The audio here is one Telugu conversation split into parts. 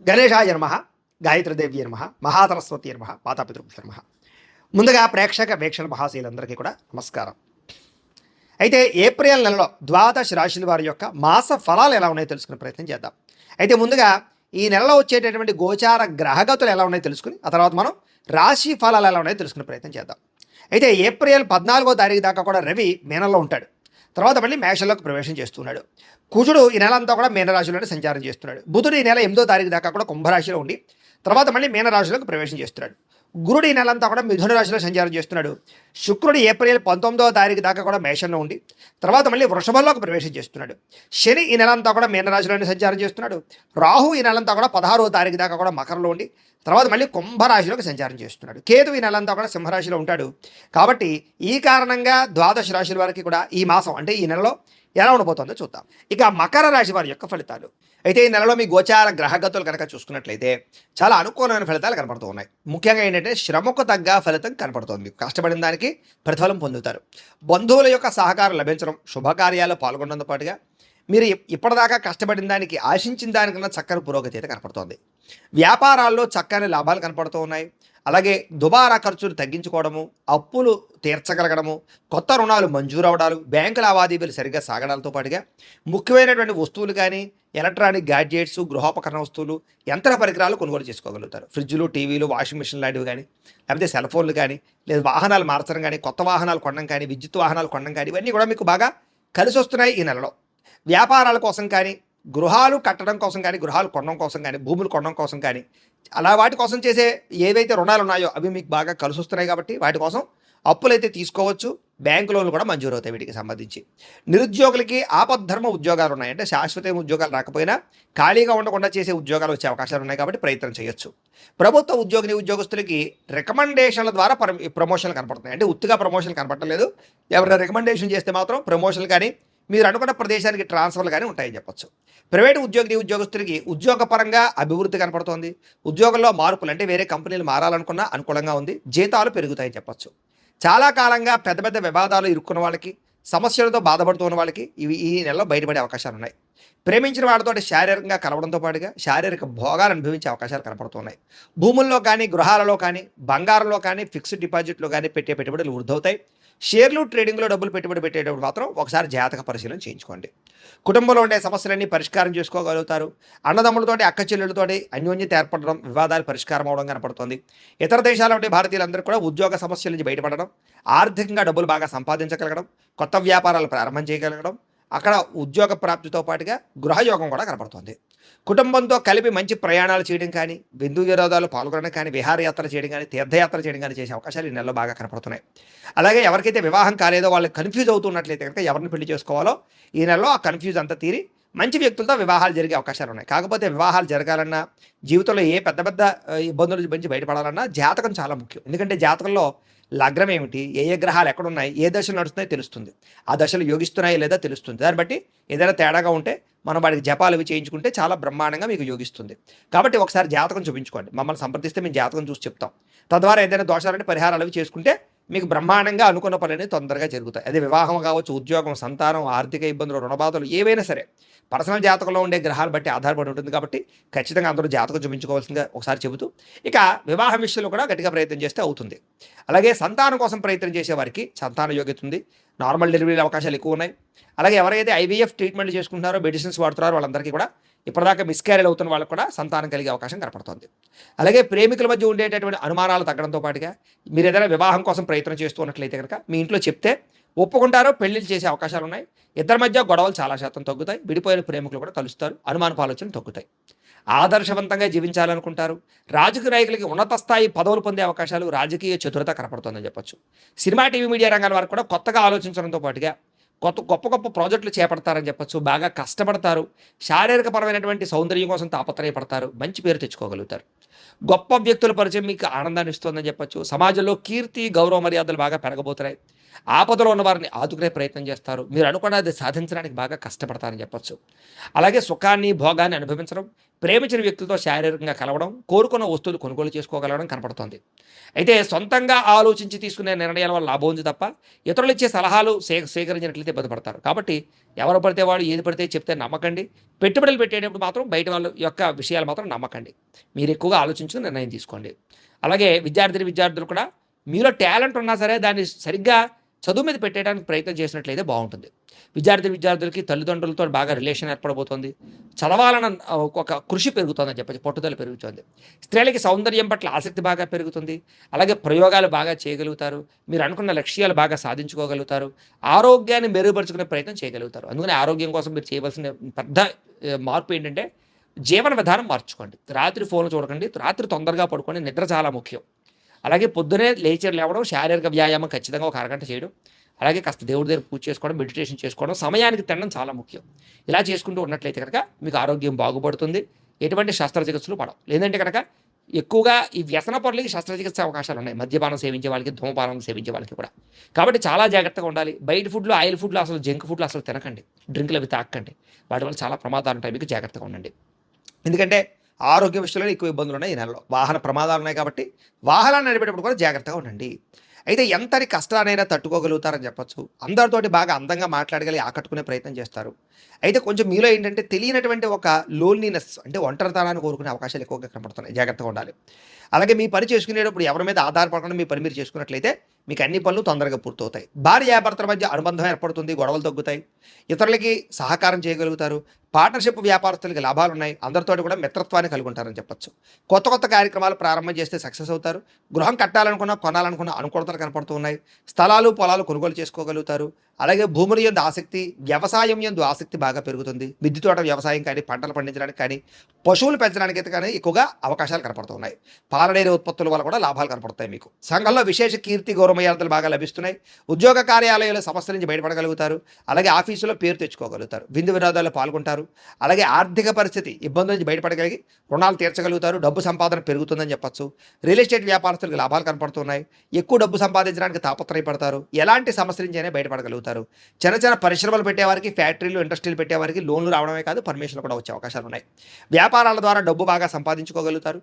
గణేశాయ నమః, గాయత్రీదేవి నమః, మహాసరస్వతి నమః, మాతాపితృభ్యో నమః. ముందుగా ప్రేక్షక వీక్షణ మహాశీలందరికీ కూడా నమస్కారం. అయితే ఏప్రిల్ నెలలో ద్వాదశ రాశుల వారి యొక్క మాస ఫలాలు ఎలా ఉన్నాయో తెలుసుకునే ప్రయత్నం చేద్దాం. అయితే ముందుగా ఈ నెలలో వచ్చేటటువంటి గోచార గ్రహగతులు ఎలా ఉన్నాయో తెలుసుకుని ఆ తర్వాత మనం రాశి ఫలాలు ఎలా ఉన్నాయో తెలుసుకునే ప్రయత్నం చేద్దాం. అయితే ఏప్రిల్ 14వ తారీఖు దాకా కూడా రవి మీనంలో ఉంటాడు. తర్వాత మళ్ళీ మేషంలోకి ప్రవేశం చేస్తున్నాడు. కుజుడు ఈ నెల అంతా కూడా మీనరాశిలోనే సంచారం చేస్తున్నాడు. బుధుడు ఈ నెల 8వ తారీఖు దాకా కూడా కుంభరాశిలో ఉండి తర్వాత మళ్ళీ మీనరాశిలోకి ప్రవేశం చేస్తున్నాడు. గురుడు ఈ నెలంతా కూడా మిథున రాశిలో సంచారం చేస్తున్నాడు. శుక్రుడు ఏప్రిల్ 19వ తారీఖు దాకా కూడా మేషంలో ఉండి తర్వాత మళ్ళీ వృషభంలోకి ప్రవేశం చేస్తున్నాడు. శని ఈ నెలంతా కూడా మీనరాశిలోనే సంచారం చేస్తున్నాడు. రాహు ఈ నెలంతా కూడా 16వ తారీఖు దాకా కూడా మకరంలో ఉండి తర్వాత మళ్ళీ కుంభరాశిలోకి సంచారం చేస్తున్నాడు. కేతు ఈ నెలంతా కూడా సింహరాశిలో ఉంటాడు. కాబట్టి ఈ కారణంగా ద్వాదశ రాశుల వారికి కూడా ఈ మాసం అంటే ఈ నెలలో ఎలా ఉండబోతుందో చూద్దాం. ఇక మకర రాశి వారి యొక్క ఫలితాలు. అయితే ఈ నెలలో మీ గోచార గ్రహగతులు కనుక చూసుకున్నట్లయితే చాలా అనుకూలమైన ఫలితాలు కనపడుతూ ఉన్నాయి. ముఖ్యంగా ఏంటంటే శ్రమకు తగ్గ ఫలితం కనపడుతుంది. కష్టపడిన దానికి ప్రతిఫలం పొందుతారు. బంధువుల యొక్క సహకారం లభించడం, శుభకార్యాల్లో పాల్గొనడంతో పాటుగా మీరు ఇప్పటిదాకా కష్టపడిన దానికి ఆశించిన దానికన్నా చక్కని పురోగతి అయితే కనపడుతోంది. వ్యాపారాల్లో చక్కని లాభాలు కనపడుతూ ఉన్నాయి. అలాగే దుబారా ఖర్చులు తగ్గించుకోవడము, అప్పులు తీర్చగలగడము, కొత్త రుణాలు మంజూరు అవడాలు, బ్యాంకు లావాదేవీలు సరిగ్గా సాగడాలతో పాటుగా ముఖ్యమైనటువంటి వస్తువులు కానీ ఎలక్ట్రానిక్ గ్యాడ్జెట్స్, గృహోపకరణ వస్తువులు, యంత్ర పరికరాలు కొనుగోలు చేసుకోగలుగుతారు. ఫ్రిడ్జ్లు, టీవీలు, వాషింగ్ మిషన్ లాంటివి కానీ లేకపోతే సెల్ ఫోన్లు కానీ లేదా వాహనాలు మార్చడం కానీ కొత్త వాహనాలు కొనడం కానీ విద్యుత్ వాహనాలు కొనడం కానీ ఇవన్నీ కూడా మీకు బాగా కలిసి వస్తున్నాయి ఈ నెలలో. వ్యాపారాల కోసం కానీ గృహాలు కట్టడం కోసం కానీ గృహాలు కొనడం కోసం కానీ భూములు కొనడం కోసం కానీ అలా వాటి కోసం చేసే ఏవైతే రుణాలు ఉన్నాయో అవి మీకు బాగా కలిసి వస్తున్నాయి. కాబట్టి వాటి కోసం అప్పులైతే తీసుకోవచ్చు. బ్యాంకు లోన్లు కూడా మంజూరు అవుతాయి వీటికి సంబంధించి. నిరుద్యోగులకి ఆపద్ధర్మ ఉద్యోగాలు ఉన్నాయి. అంటే శాశ్వత ఉద్యోగాలు రాకపోయినా ఖాళీగా ఉండకుండా చేసే ఉద్యోగాలు వచ్చే అవకాశాలు ఉన్నాయి. కాబట్టి ప్రయత్నం చేయొచ్చు. ప్రభుత్వ ఉద్యోగస్తులకి రికమెండేషన్ల ద్వారా ప్రమోషన్లు కనపడుతున్నాయి. అంటే ఉత్తిగా ప్రమోషన్లు కనపడలేదు. ఎవరైనా రికమెండేషన్ చేస్తే మాత్రం ప్రమోషన్లు కానీ మీరు అనుకున్న ప్రదేశానికి ట్రాన్స్ఫర్లు కానీ ఉంటాయని చెప్పొచ్చు. ప్రైవేటు ఉద్యోగస్తులకి ఉద్యోగపరంగా అభివృద్ధి కనపడుతోంది. ఉద్యోగంలో మార్పులు అంటే వేరే కంపెనీలు మారాలనుకున్నా అనుకూలంగా ఉంది. జీతాలు పెరుగుతాయని చెప్పొచ్చు. చాలా కాలంగా పెద్ద పెద్ద వివాదాలు ఇరుక్కున్న వాళ్ళకి, సమస్యలతో బాధపడుతున్న వాళ్ళకి ఇవి ఈ నెలలో బయటపడే అవకాశాలు ఉన్నాయి. ప్రేమించిన వాళ్ళతో శారీరకంగా కలవడంతో పాటుగా శారీరక భోగాలు అనుభవించే అవకాశాలు కనపడుతున్నాయి. భూముల్లో కానీ గృహాలలో కానీ బంగారంలో కానీ ఫిక్స్డ్ డిపాజిట్లో కానీ పెట్టే పెట్టుబడులు వృద్ధవుతాయి. షేర్లు ట్రేడింగ్లో డబ్బులు పెట్టుబడి పెట్టేటప్పుడు మాత్రం ఒకసారి జాతక పరిశీలన చేయించుకోండి. కుటుంబంలో ఉండే సమస్యలన్నీ పరిష్కారం చేసుకోగలుగుతారు. అన్నదమ్ములతోటి అక్క చెల్లెళ్ళతోటి అన్యోన్యత ఏర్పడడం, వివాదాలు పరిష్కారం అవడం కనపడుతుంది. ఇతర దేశాల ఉండే భారతీయులందరూ కూడా ఉద్యోగ సమస్యల నుంచి బయటపడడం, ఆర్థికంగా డబ్బులు బాగా సంపాదించగలగడం, కొత్త వ్యాపారాలు ప్రారంభం చేయగలగడం, అక్కడ ఉద్యోగ ప్రాప్తితో పాటుగా గృహయోగం కూడా కనపడుతుంది. కుటుంబంతో కలిపి మంచి ప్రయాణాలు చేయడం కానీ బిందు విరోధాలు పాల్గొనడం కానీ విహారయాత్ర చేయడం కానీ తీర్థయాత్ర చేయడం కానీ చేసే అవకాశాలు ఈ నెలలో బాగా కనపడుతున్నాయి. అలాగే ఎవరికైతే వివాహం కాలేదో వాళ్ళు కన్ఫ్యూజ్ అవుతున్నట్లయితే కనుక ఎవరిని పెళ్లి చేసుకోవాలో ఈ నెలలో ఆ కన్ఫ్యూజ్ అంతా తీరి మంచి వ్యక్తులతో వివాహాలు జరిగే అవకాశాలు ఉన్నాయి. కాకపోతే వివాహాలు జరగాలన్నా జీవితంలో ఏ పెద్ద పెద్ద ఇబ్బందుల నుంచి బయటపడాలన్నా జాతకం చాలా ముఖ్యం. ఎందుకంటే జాతకంలో లగ్నం ఏమిటి, ఏ ఏ గ్రహాలు ఎక్కడున్నాయి, ఏ దశలు నడుస్తున్నాయో తెలుస్తుంది. ఆ దశలు యోగిస్తున్నాయో లేదా తెలుస్తుంది. దాన్ని బట్టి ఏదైనా తేడాగా ఉంటే మనం వాడికి జపాలు అవి చేయించుకుంటే చాలా బ్రహ్మాండంగా మీకు యోగిస్తుంది. కాబట్టి ఒకసారి జాతకం చూపించుకోండి. మమ్మల్ని సంప్రదిస్తే మేము జాతకం చూసి చెప్తాం. తద్వారా ఏదైనా దోషాలంటే పరిహారాలు అవి చేసుకుంటే మీకు బ్రహ్మాండంగా అనుకున్న పనులు తొందరగా జరుగుతాయి. అదే వివాహం కావచ్చు, ఉద్యోగం, సంతానం, ఆర్థిక ఇబ్బందులు, రుణబాధలు ఏవైనా సరే పర్సనల్ జాతకంలో ఉండే గ్రహాలు బట్టి ఆధారపడి ఉంటుంది. కాబట్టి ఖచ్చితంగా అందరూ జాతకం చూపించుకోవాల్సిందిగా ఒకసారి చెబుతూ ఇక వివాహం విషయంలో కూడా గట్టిగా ప్రయత్నం చేస్తే అవుతుంది. అలాగే సంతానం కోసం ప్రయత్నం చేసే వారికి సంతాన యోగ్యత ఉంది. నార్మల్ డెలివరీ అవకాశాలు ఎక్కువ ఉన్నాయి. అలాగే ఎవరైతే ఐవీఎఫ్ ట్రీట్మెంట్ చేసుకుంటున్నారో, మెడిసిన్స్ వాడుతున్నారో వాళ్ళందరికీ కూడా ఇప్పటిదాకా మిస్క్యారేజ్ అవుతున్న వాళ్ళకు కూడా సంతానం కలిగే అవకాశం కనపడుతుంది. అలాగే ప్రేమికుల మధ్య ఉండేటటువంటి అనుమానాలు తగ్గడంతో పాటుగా మీరు ఏదైనా వివాహం కోసం ప్రయత్నం చేస్తున్నట్లయితే కనుక మీ ఇంట్లో చెప్తే ఒప్పుకుంటారో పెళ్లిళ్ళు చేసే అవకాశాలు ఉన్నాయి. ఇద్దరి మధ్య గొడవలు చాలా శాతం తగ్గుతాయి. విడిపోయిన ప్రేమికులు కూడా కలుస్తారు. అనుమానపు ఆలోచనలు తగ్గుతాయి. ఆదర్శవంతంగా జీవించాలనుకుంటారు. రాజకీయ నాయకులకి ఉన్నత స్థాయి పదవులు పొందే అవకాశాలు, రాజకీయ చతురత కనపడుతుందని చెప్పొచ్చు. సినిమా, టీవీ, మీడియా రంగాల వారు కూడా కొత్తగా ఆలోచించడంతో పాటుగా గొప్ప గొప్ప ప్రాజెక్టులు చేపడతారని చెప్పచ్చు. బాగా కష్టపడతారు. శారీరకపరమైనటువంటి సౌందర్యం కోసం తాపత్రయపడతారు. మంచి పేరు తెచ్చుకోగలుగుతారు. గొప్ప వ్యక్తుల పరిచయం మీకు ఆనందాన్ని ఇస్తుందని చెప్పచ్చు. సమాజంలో కీర్తి, గౌరవ మర్యాదలు బాగా పెరగబోతున్నాయి. ఆపదలో ఉన్న వారిని ఆదుకునే ప్రయత్నం చేస్తారు. మీరు అనుకున్నది సాధించడానికి బాగా కష్టపడతారని చెప్పొచ్చు. అలాగే సుఖాన్ని, భోగాన్ని అనుభవించడం, ప్రేమించిన వ్యక్తులతో శారీరకంగా కలవడం, కోరుకున్న వస్తువులు కొనుగోలు చేసుకోగలగడం కనపడుతోంది. అయితే సొంతంగా ఆలోచించి తీసుకునే నిర్ణయాల వల్ల లాభం ఉంది తప్ప, ఇతరులు ఇచ్చే సలహాలు స్వీకరించినట్లయితే ఇబ్బంది పడతారు. కాబట్టి ఎవరు పడితే వాడు ఏది పడితే చెప్తే నమ్మకండి. పెట్టుబడులు పెట్టేటప్పుడు మాత్రం బయట వాళ్ళ యొక్క విషయాలు మాత్రం నమ్మకండి. మీరు ఎక్కువగా ఆలోచించుకుని నిర్ణయం తీసుకోండి. అలాగే విద్యార్థులు కూడా మీలో టాలెంట్ ఉన్నా సరే దాన్ని సరిగ్గా చదువు మీద పెట్టడానికి ప్రయత్నం చేసినట్లయితే బాగుంటుంది. విద్యార్థులకి తల్లిదండ్రులతో బాగా రిలేషన్ ఏర్పడబోతోంది. చదవాలన్న ఒక కృషి పెరుగుతుందని చెప్పచ్చు, పట్టుదల పెరుగుతుంది. స్త్రీలకి సౌందర్యం పట్ల ఆసక్తి బాగా పెరుగుతుంది. అలాగే ప్రయోగాలు బాగా చేయగలుగుతారు. మీరు అనుకున్న లక్ష్యాలు బాగా సాధించుకోగలుగుతారు. ఆరోగ్యాన్ని మెరుగుపరుచుకునే ప్రయత్నం చేయగలుగుతారు. అందుకని ఆరోగ్యం కోసం మీరు చేయవలసిన పెద్ద మార్పు ఏంటంటే జీవన విధానం మార్చుకోండి. రాత్రి ఫోన్లు చూడకండి. రాత్రి తొందరగా పడుకోండి. నిద్ర చాలా ముఖ్యం. అలాగే పొద్దునే లేవడం, శారీరక వ్యాయామం ఖచ్చితంగా ఒక అరగంట చేయడం, అలాగే కాస్త దేవుడి దగ్గర పూజ చేసుకోవడం, మెడిటేషన్ చేసుకోవడం, సమయానికి తినడం చాలా ముఖ్యం. ఇలా చేసుకుంటూ ఉన్నట్లయితే కనుక మీకు ఆరోగ్యం బాగుపడుతుంది. ఎటువంటి శస్త్రచికిత్సలు పడవు. లేదంటే కనుక ఎక్కువగా ఈ వ్యసన పరులకి శస్త్రచికిత్స అవకాశాలు ఉన్నాయి. మద్యపానం సేవించే వాళ్ళకి, ధూమపానం సేవించే వాళ్ళకి కూడా. కాబట్టి చాలా జాగ్రత్తగా ఉండాలి. బయట ఫుడ్లు, ఆయిల్ ఫుడ్లు, అసలు జంక్ ఫుడ్లు అసలు తినకండి. డ్రింకులు అవి తాకండి. వాటి వల్ల చాలా ప్రమాదాలు ఉంటాయి. మీకు జాగ్రత్తగా ఉండండి. ఎందుకంటే ఆరోగ్య విషయంలో ఎక్కువ ఇబ్బందులు ఉన్నాయి ఈ నెలలో. వాహన ప్రమాదాలు ఉన్నాయి కాబట్టి వాహనాన్ని నడిపేటప్పుడు కూడా జాగ్రత్తగా ఉండండి. అయితే ఎంతటి కష్టానైనా తట్టుకోగలుగుతారని చెప్పొచ్చు. అందరితోటి బాగా అందంగా మాట్లాడగలిగి ఆకట్టుకునే ప్రయత్నం చేస్తారు. అయితే కొంచెం మీలో ఏంటంటే తెలియనటువంటి ఒక లోన్లీనెస్, అంటే ఒంటరితనాన్ని కోరుకునే అవకాశాలు ఎక్కువగా కనపడుతున్నాయి. జాగ్రత్తగా ఉండాలి. అలాగే మీ పని చేసుకునేటప్పుడు ఎవరి మీద ఆధారపడకుండా మీ పని మీరు చేసుకున్నట్లయితే మీకు అన్ని పనులు తొందరగా పూర్తవుతాయి. భార్యాభర్తల మధ్య అనుబంధం ఏర్పడుతుంది. గొడవలు తగ్గుతాయి. ఇతరులకి సహకారం చేయగలుగుతారు. పార్ట్నర్షిప్ వ్యాపారస్తులకి లాభాలు ఉన్నాయి. అందరితోటి కూడా మిత్రత్వాన్ని కలిగి ఉంటారని చెప్పొచ్చు. కొత్త కార్యక్రమాలు ప్రారంభం చేస్తే సక్సెస్ అవుతారు. గృహం కట్టాలనుకున్నా, కొనాలనుకున్న అనుకూలతలు కనపడుతూ ఉన్నాయి. స్థలాలు, పొలాలు కొనుగోలు చేసుకోగలుగుతారు. అలాగే భూముల యందు ఆసక్తి, వ్యవసాయం యందు ఆసక్తి బాగా పెరుగుతుంది. మిద్దె తోట వ్యవసాయం కానీ, పంటలు పండించడానికి కానీ, పశువులు పెంచడానికి అయితే కానీ ఎక్కువగా అవకాశాలు కనపడుతున్నాయి. పాలడైరీ ఉత్పత్తుల వల్ల కూడా లాభాలు కనపడతాయి. మీకు సంఘంలో విశేష కీర్తి, గౌరవమర్యాదలు బాగా లభిస్తున్నాయి. ఉద్యోగ కార్యాలయాల సమస్యల నుంచి బయటపడగలుగుతారు. అలాగే ఆఫీసులో పేరు తెచ్చుకోగలుగుతారు. విందు వినోదాల్లో పాల్గొంటారు. అలాగే ఆర్థిక పరిస్థితి ఇబ్బందుల నుంచి బయటపడగలిగి రుణాలు తీర్చగలుగుతారు. డబ్బు సంపాదన పెరుగుతుందని చెప్పొచ్చు. రియల్ ఎస్టేట్ వ్యాపారస్తులకు లాభాలు కనపడుతున్నాయి. ఎక్కువ డబ్బు సంపాదించడానికి తాపత్రయపడతారు. ఎలాంటి సమస్యల నుంచి అయినా బయటపడగలుగుతారు. చిన్న పరిశ్రమలు పెట్టేవారికి, ఫ్యాక్టరీలు, ఇండస్ట్రీలు పెట్టేవారికి లోన్లు రావడమే కాదు, పర్మిషన్లు కూడా వచ్చే అవకాశాలు ఉన్నాయి. వ్యాపారాల ద్వారా డబ్బు బాగా సంపాదించుకోగలుగుతారు.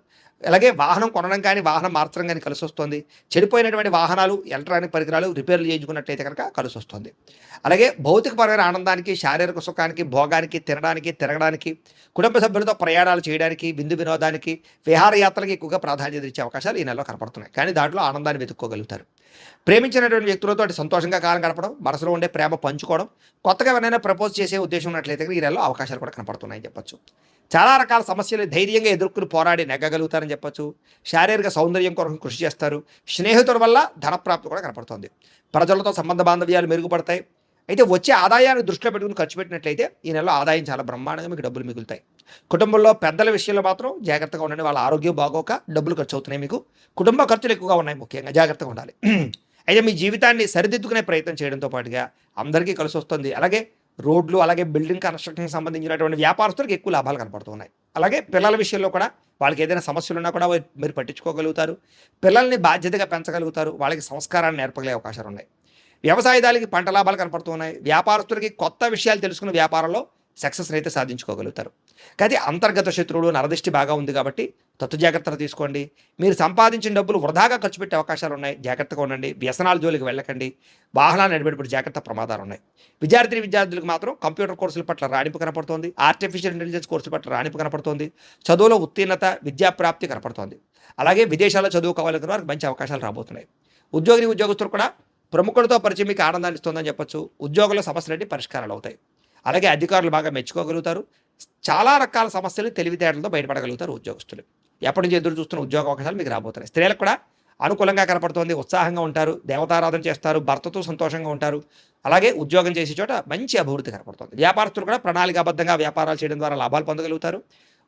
అలాగే వాహనం కొనడం కానీ, వాహనం మార్చడం కానీ కలిసి వస్తుంది. చెడిపోయినటువంటి వాహనాలు, ఎలక్ట్రానిక్ పరికరాలు రిపేర్లు చేయించుకున్నట్లయితే కనుక కలిసి వస్తుంది. అలాగే భౌతికపరమైన ఆనందానికి, శారీరక సుఖానికి, భోగానికి, తినడానికి, తిరగడానికి, కుటుంబ సభ్యులతో ప్రయాణాలు చేయడానికి, విందు వినోదానికి, విహారయాత్రలకి ఎక్కువగా ప్రాధాన్యత ఇచ్చే అవకాశాలు ఈ నెలలో కనపడుతున్నాయి. కానీ దాంట్లో ఆనందాన్ని వెతుక్కోగలుగుతారు. ప్రేమించినటువంటి వ్యక్తులతో సంతోషంగా కాలం గడపడం, మనసులో ఉండే ప్రేమ పంచుకోవడం, కొత్తగా ఎవరైనా ప్రపోజ్ చేసే ఉద్దేశం ఉన్నట్లయితే ఈ నెలలో అవకాశాలు కూడా కనపడుతున్నాయని చెప్పొచ్చు. చాలా రకాల సమస్యలు ధైర్యంగా ఎదుర్కొని పోరాడి నెగ్గగలుగుతారని చెప్పొచ్చు. శారీరక సౌందర్యం కొరకు కృషి చేస్తారు. స్నేహితుల వల్ల ధనప్రాప్తి కూడా కనపడుతుంది. ప్రజలతో సంబంధ బాంధవ్యాలు మెరుగుపడతాయి. అయితే వచ్చే ఆదాయాన్ని దృష్టిలో పెట్టుకుని ఖర్చు పెట్టినట్లయితే ఈ నెలలో ఆదాయం చాలా బ్రహ్మాండంగా మీకు డబ్బులు మిగులుతాయి. కుటుంబంలో పెద్దల విషయంలో మాత్రం జాగ్రత్తగా ఉండండి. వాళ్ళ ఆరోగ్యం బాగోక డబ్బులు ఖర్చు అవుతున్నాయి. మీకు కుటుంబ ఖర్చులు ఎక్కువగా ఉన్నాయి. ముఖ్యంగా జాగ్రత్తగా ఉండాలి. అయితే మీ జీవితాన్ని సరిదిద్దుకునే ప్రయత్నం చేయడంతో పాటుగా అందరికీ కలిసి వస్తుంది. అలాగే రోడ్లు, అలాగే బిల్డింగ్ కన్స్ట్రక్షన్కి సంబంధించినటువంటి వ్యాపారస్తులకు ఎక్కువ లాభాలు కనపడుతున్నాయి. అలాగే పిల్లల విషయంలో కూడా వాళ్ళకి ఏదైనా సమస్యలు ఉన్నా కూడా మీరు పట్టించుకోగలుగుతారు. పిల్లల్ని బాధ్యతగా పెంచగలుగుతారు. వాళ్ళకి సంస్కారాన్ని నేర్పగలిగే అవకాశాలు ఉన్నాయి. వ్యవసాయదారులకి పంట లాభాలు కనపడుతున్నాయి. వ్యాపారస్తులకి కొత్త విషయాలు తెలుసుకున్న వ్యాపారంలో సక్సెస్ అయితే సాధించుకోగలుగుతారు. కానీ అంతర్గత శత్రువులు, నరదృష్టి బాగా ఉంది కాబట్టి జాగ్రత్తలు తీసుకోండి. మీరు సంపాదించిన డబ్బులు వృధాగా ఖర్చు పెట్టే అవకాశాలు ఉన్నాయి. జాగ్రత్తగా ఉండండి. వ్యసనాల జోలికి వెళ్ళకండి. వాహనాలు నడిపేటప్పుడు జాగ్రత్త, ప్రమాదాలు ఉన్నాయి. విద్యార్థులకు మాత్రం కంప్యూటర్ కోర్సుల పట్ల రాణింపు కనపడుతోంది. ఆర్టిఫిషియల్ ఇంటెలిజెన్స్ కోర్సుల పట్ల రాణింపు కనపడుతోంది. చదువులో ఉత్తీర్ణత, విద్యాప్రాప్తి కనపడుతోంది. అలాగే విదేశాల్లో చదువుకోవాలనుకున్న వారికి మంచి అవకాశాలు రాబోతున్నాయి. ఉద్యోగస్తులు కూడా ప్రముఖులతో పరిచయం మీకు ఆనందాన్ని ఇస్తుందని చెప్పొచ్చు. ఉద్యోగుల సమస్యలన్నీ పరిష్కారాలు అవుతాయి. అలాగే అధికారులు బాగా మెచ్చుకోగలుగుతారు. చాలా రకాల సమస్యలు తెలివితేటలతో బయటపడగలుగుతారు ఉద్యోగస్తులు. ఎప్పటి నుంచి ఎదురు చూస్తున్న ఉద్యోగ అవకాశాలు మీకు రాబోతున్నాయి. స్త్రీలకు కూడా అనుకూలంగా కనపడుతోంది. ఉత్సాహంగా ఉంటారు. దేవతారాధన చేస్తారు. భర్తతో సంతోషంగా ఉంటారు. అలాగే ఉద్యోగం చేసే చోట మంచి అభివృద్ధి కనపడుతుంది. వ్యాపారస్తులు కూడా ప్రణాళికాబద్ధంగా వ్యాపారాలు చేయడం ద్వారా లాభాలు పొందగలుగుతారు.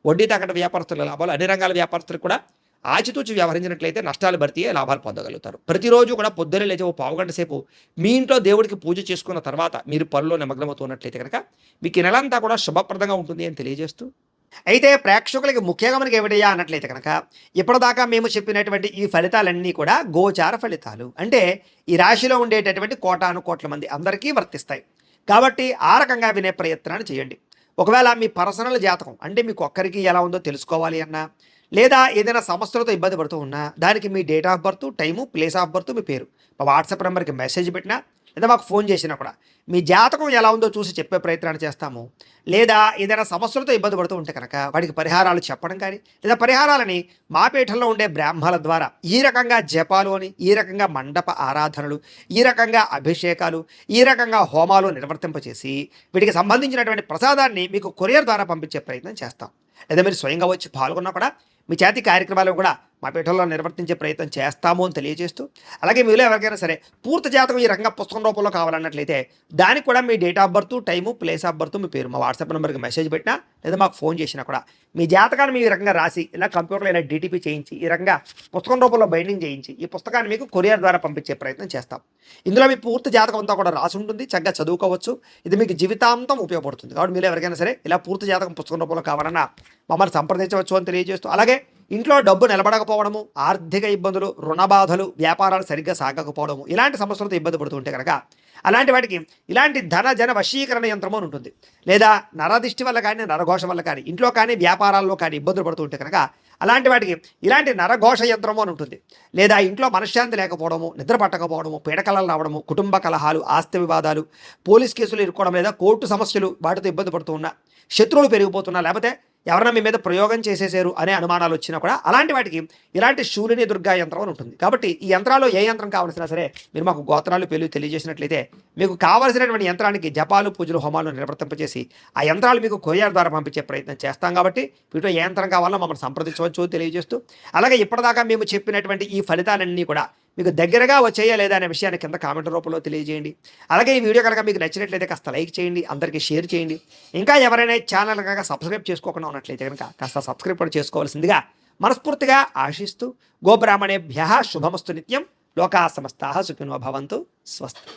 వడ్డీ తాకట్టు వ్యాపారస్తుల లాభాలు, అన్ని రంగాల వ్యాపారస్తులకు కూడా ఆచితూచి వ్యవహరించినట్లయితే నష్టాలు భర్తీ లాభాలు పొందగలుగుతారు. ప్రతిరోజు కూడా పొద్దున్నే లేచి ఓ పావుగంట సేపు మీ ఇంట్లో దేవుడికి పూజ చేసుకున్న తర్వాత మీరు పనిలో నిమగ్నమవుతున్నట్లయితే కనుక మీకు ఈ నెలంతా కూడా శుభప్రదంగా ఉంటుంది అని తెలియజేస్తూ అయితే ప్రేక్షకులకి ముఖ్యంగా మనకి ఏమిటయ్యా అన్నట్లయితే కనుక ఇప్పటిదాకా మేము చెప్పినటువంటి ఈ ఫలితాలన్నీ కూడా గోచార ఫలితాలు. అంటే ఈ రాశిలో ఉండేటటువంటి కోటాను కోట్ల మంది అందరికీ వర్తిస్తాయి. కాబట్టి ఆ రకంగా వినే ప్రయత్నాన్ని చేయండి. ఒకవేళ మీ పర్సనల్ జాతకం అంటే మీకు ఒక్కరికి ఎలా ఉందో తెలుసుకోవాలి అన్నా, లేదా ఏదైనా సమస్యలతో ఇబ్బంది పడుతూ ఉన్నా, దానికి మీ date of birth, time, place of birth, మీ పేరు మా వాట్సాప్ నెంబర్కి మెసేజ్ పెట్టినా, లేదా మాకు ఫోన్ చేసినా కూడా మీ జాతకం ఎలా ఉందో చూసి చెప్పే ప్రయత్నాన్ని చేస్తాము. లేదా ఏదైనా సమస్యలతో ఇబ్బంది పడుతూ ఉంటే కనుక వాటికి పరిహారాలు చెప్పడం కానీ, లేదా పరిహారాలని మా పీఠంలో ఉండే బ్రాహ్మణుల ద్వారా ఈ రకంగా జపాలు అని, ఈ రకంగా మండప ఆరాధనలు, ఈ రకంగా అభిషేకాలు, ఈ రకంగా హోమాలు నిర్వర్తింపచేసి వీటికి సంబంధించినటువంటి ప్రసాదాన్ని మీకు కొరియర్ ద్వారా పంపించే ప్రయత్నం చేస్తాం. లేదా మీరు స్వయంగా వచ్చి పాల్గొన్నా కూడా మీ చేతి కార్యక్రమాలు కూడా మా పీఠంలో నిర్వర్తించే ప్రయత్నం చేస్తాము అని తెలియజేస్తూ, అలాగే మీలో ఎవరికైనా సరే పూర్తి జాతకం ఈ రకంగా పుస్తకం రూపంలో కావాలన్నట్లయితే దానికి కూడా మీ date of birth, time, place of birth, మీ పేరు మా వాట్సాప్ నెంబర్కి మెసేజ్ పెట్టినా, లేదా మాకు ఫోన్ చేసినా కూడా మీ జాతకాన్ని మీ రకంగా రాసి ఇలా కంప్యూటర్లో ఇలా డీటీపీ చేయించి ఈ రకంగా పుస్తకం రూపంలో బైండింగ్ చేయించి ఈ పుస్తకాన్ని మీకు కొరియర్ ద్వారా పంపించే ప్రయత్నం చేస్తాం. ఇందులో మీ పూర్తి జాతకం అంతా కూడా రాసి ఉంటుంది, చక్కగా చదువుకోవచ్చు. ఇది మీకు జీవితాంతం ఉపయోగపడుతుంది. కాబట్టి మీరు ఎవరికైనా సరే ఇలా పూర్తి జాతకం పుస్తకం రూపంలో కావాలన్నా మమ్మల్ని సంప్రదించవచ్చు అని తెలియజేస్తూ, అలాగే ఇంట్లో డబ్బు నిలబడకపోవడము, ఆర్థిక ఇబ్బందులు, రుణ బాధలు, వ్యాపారాలు సరిగ్గా సాగకపోవడము, ఇలాంటి సమస్యలతో ఇబ్బంది పడుతుంటే కనుక అలాంటి వాటికి ఇలాంటి ధన జన వశీకరణ యంత్రము అని ఉంటుంది. లేదా నరదిష్టి వల్ల కానీ, నరఘోష వల్ల కానీ, ఇంట్లో కానీ వ్యాపారాల్లో కానీ ఇబ్బందులు పడుతుంటే కనుక అలాంటి వాటికి ఇలాంటి నరఘోష యంత్రము అని ఉంటుంది. లేదా ఇంట్లో మనశ్శాంతి లేకపోవడము, నిద్ర పట్టకపోవడము, పీడకలలు రావడము, కుటుంబ కలహాలు, ఆస్తి వివాదాలు, పోలీస్ కేసులు ఇరుక్కోవడం, లేదా కోర్టు సమస్యలు వాటితో ఇబ్బంది పడుతూ ఉన్నా, శత్రువులు పెరిగిపోతున్నా, లేకపోతే ఎవరైనా మీ మీద ప్రయోగం చేసేసారు అనే అనుమానాలు వచ్చినా కూడా అలాంటి వాటికి ఇలాంటి శూలిని దుర్గా యంత్రం అని ఉంటుంది. కాబట్టి ఈ యంత్రాలు ఏ యంత్రం కావాల్సినా సరే మీరు మాకు గోత్రాలు పేర్లు తెలియజేసినట్లయితే మీకు కావాల్సినటువంటి యంత్రానికి జపాలు, పూజలు, హోమాలు నిర్వర్తింపచేసి ఆ యంత్రాలు మీకు కొరియర్ ద్వారా పంపించే ప్రయత్నం చేస్తాం. కాబట్టి వీటిలో ఏ యంత్రం కావాలో మమ్మల్ని సంప్రదించవచ్చు తెలియజేస్తూ, అలాగే ఇప్పటిదాకా మేము చెప్పినటువంటి ఈ ఫలితాలన్నీ కూడా మీకు దగ్గరగా వచ్చేయా లేదా అనే విషయాన్ని కింద కామెంట్ రూపంలో తెలియజేయండి. అలాగే ఈ వీడియో కనుక మీకు నచ్చినట్లయితే కాస్త లైక్ చేయండి, అందరికీ షేర్ చేయండి. ఇంకా ఎవరైనా ఛానల్ కనుక సబ్స్క్రైబ్ చేసుకోకుండా ఉన్నట్లయితే కనుక కాస్త సబ్స్క్రైబ్ కూడా చేసుకోవాల్సిందిగా మనస్ఫూర్తిగా ఆశిస్తూ, గోబ్రాహ్మణేభ్యః శుభమస్తు నిత్యం, లోకా సమస్తాః సుఖినో భవంతు, స్వస్తి.